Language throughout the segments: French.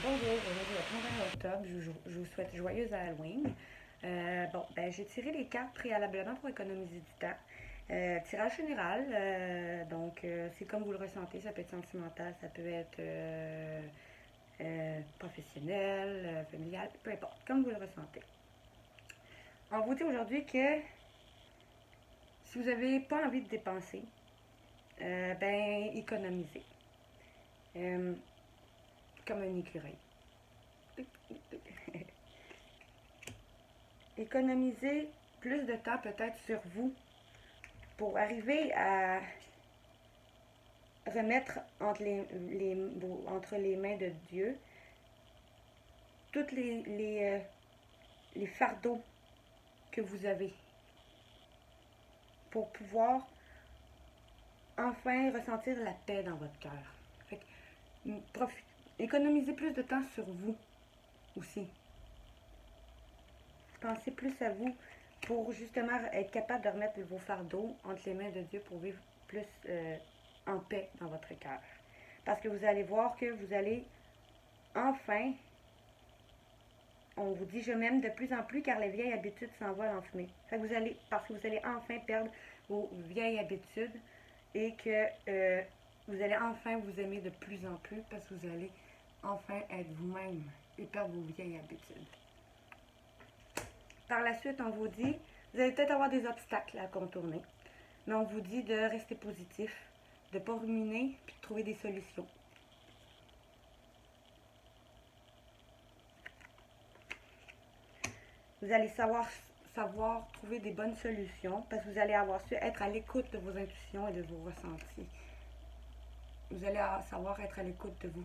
Bonjour, aujourd'hui le 31 octobre, je vous souhaite joyeuse Halloween. J'ai tiré les cartes préalablement pour économiser du temps. Tirage général, c'est comme vous le ressentez, ça peut être sentimental, ça peut être professionnel, familial, peu importe, comme vous le ressentez. On vous dit aujourd'hui que si vous n'avez pas envie de dépenser, économisez. Euh, comme un écureuil. Économiser plus de temps peut-être sur vous pour arriver à remettre entre les mains de Dieu tous les fardeaux que vous avez pour pouvoir enfin ressentir la paix dans votre cœur. Fait que, économisez plus de temps sur vous aussi. Pensez plus à vous pour justement être capable de remettre vos fardeaux entre les mains de Dieu pour vivre plus en paix dans votre cœur. Parce que vous allez voir que vous allez enfin, on vous dit je m'aime de plus en plus car les vieilles habitudes s'envolent en fumée. Fait que parce que vous allez enfin perdre vos vieilles habitudes et que vous allez enfin vous aimer de plus en plus parce que vous allez enfin être vous-même et perdre vos vieilles habitudes. Par la suite, on vous dit, vous allez peut-être avoir des obstacles à contourner, mais on vous dit de rester positif, de ne pas ruminer, puis de trouver des solutions. Vous allez savoir trouver des bonnes solutions parce que vous allez avoir su être à l'écoute de vos intuitions et de vos ressentis. Vous allez savoir être à l'écoute de vous.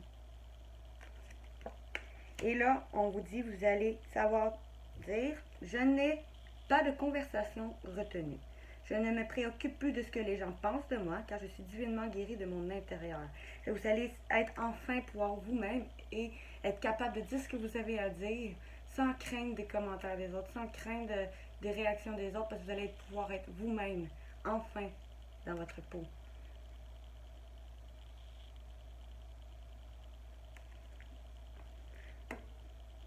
Et là, on vous dit, vous allez savoir dire, je n'ai pas de conversation retenue. Je ne me préoccupe plus de ce que les gens pensent de moi, car je suis divinement guérie de mon intérieur. Et vous allez être enfin pouvoir vous-même et être capable de dire ce que vous avez à dire sans craindre des commentaires des autres, sans craindre des réactions des autres, parce que vous allez pouvoir être vous-même, enfin, dans votre peau.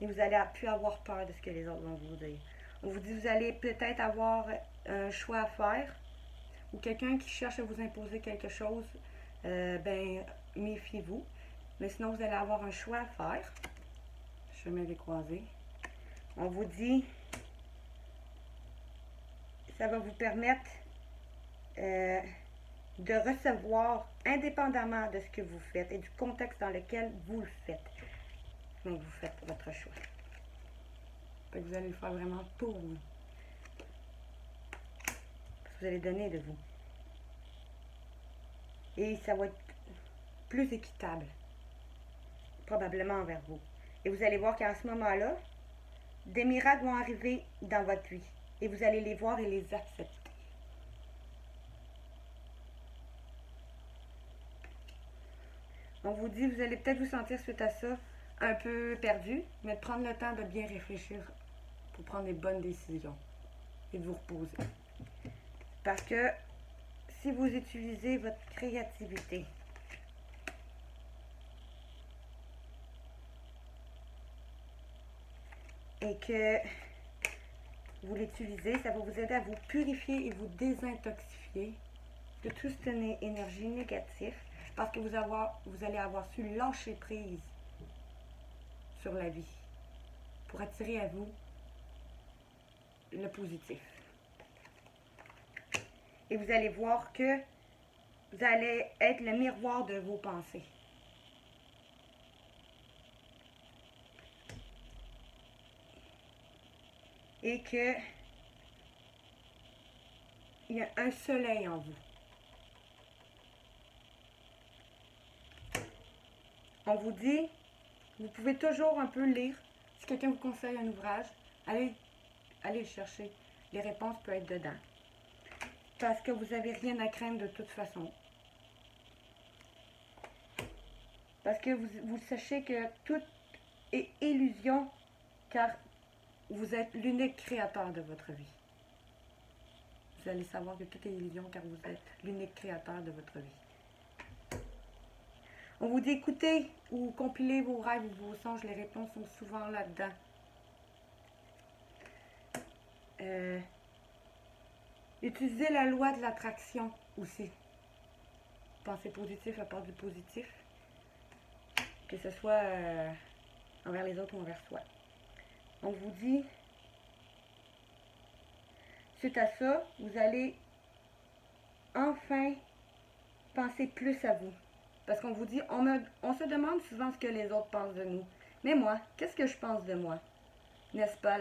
Et vous allez plus avoir peur de ce que les autres vont vous dire. On vous dit vous allez peut-être avoir un choix à faire ou quelqu'un qui cherche à vous imposer quelque chose, méfiez-vous. Mais sinon, vous allez avoir un choix à faire. Chemin décroisé. On vous dit, ça va vous permettre de recevoir indépendamment de ce que vous faites et du contexte dans lequel vous le faites. Donc, vous faites votre choix. Fait que vous allez le faire vraiment pour vous. Parce que vous allez donner de vous. Et ça va être plus équitable, probablement envers vous. Et vous allez voir qu'à ce moment-là, des miracles vont arriver dans votre vie. Et vous allez les voir et les accepter. On vous dit, vous allez peut-être vous sentir suite à ça un peu perdu, mais de prendre le temps de bien réfléchir pour prendre les bonnes décisions et de vous reposer. Parce que si vous utilisez votre créativité, et que vous l'utilisez, ça va vous aider à vous purifier et vous désintoxifier de toute cette énergie négative parce que vous allez avoir su lâcher prise sur la vie pour attirer à vous le positif. Et vous allez voir que vous allez être le miroir de vos pensées. Et que il y a un soleil en vous. On vous dit, vous pouvez toujours un peu lire. Si quelqu'un vous conseille un ouvrage, allez le chercher. Les réponses peuvent être dedans. Parce que vous n'avez rien à craindre de toute façon. Parce que vous sachez que tout est illusion, car vous êtes l'unique créateur de votre vie. Vous allez savoir que tout est illusion, car vous êtes l'unique créateur de votre vie. On vous dit écoutez ou compilez vos rêves ou vos songes. Les réponses sont souvent là-dedans. Utilisez la loi de l'attraction aussi. Pensez positif à part du positif. Que ce soit envers les autres ou envers soi. On vous dit, suite à ça, vous allez enfin penser plus à vous. Parce qu'on vous dit, on se demande souvent ce que les autres pensent de nous. Mais moi, qu'est-ce que je pense de moi? N'est-ce pas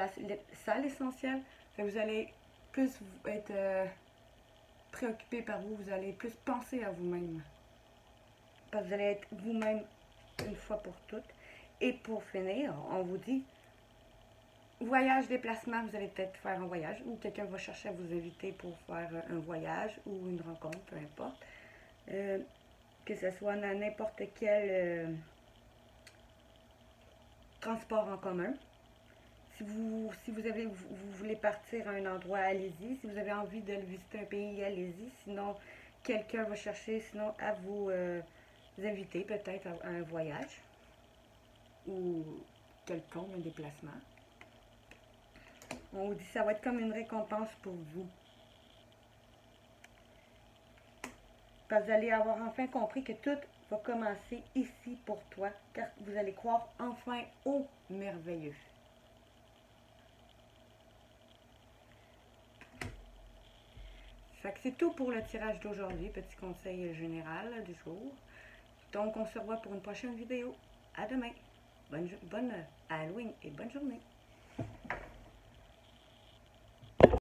ça l'essentiel? Vous allez plus être préoccupé par vous, vous allez plus penser à vous-même. Parce que vous allez être vous-même une fois pour toutes. Et pour finir, on vous dit, voyage, déplacement, vous allez peut-être faire un voyage ou quelqu'un va chercher à vous inviter pour faire un voyage ou une rencontre, peu importe. Que ce soit dans n'importe quel transport en commun. Si vous voulez partir à un endroit, allez-y. Si vous avez envie de visiter un pays, allez-y. Sinon, quelqu'un va chercher sinon à vous inviter peut-être à un voyage ou quelconque, un déplacement. On vous dit que ça va être comme une récompense pour vous. Parce que vous allez avoir enfin compris que tout va commencer ici pour toi, car vous allez croire enfin au merveilleux. Fait que c'est tout pour le tirage d'aujourd'hui, petit conseil général du jour. Donc on se revoit pour une prochaine vidéo. À demain. Bonne Halloween et bonne journée.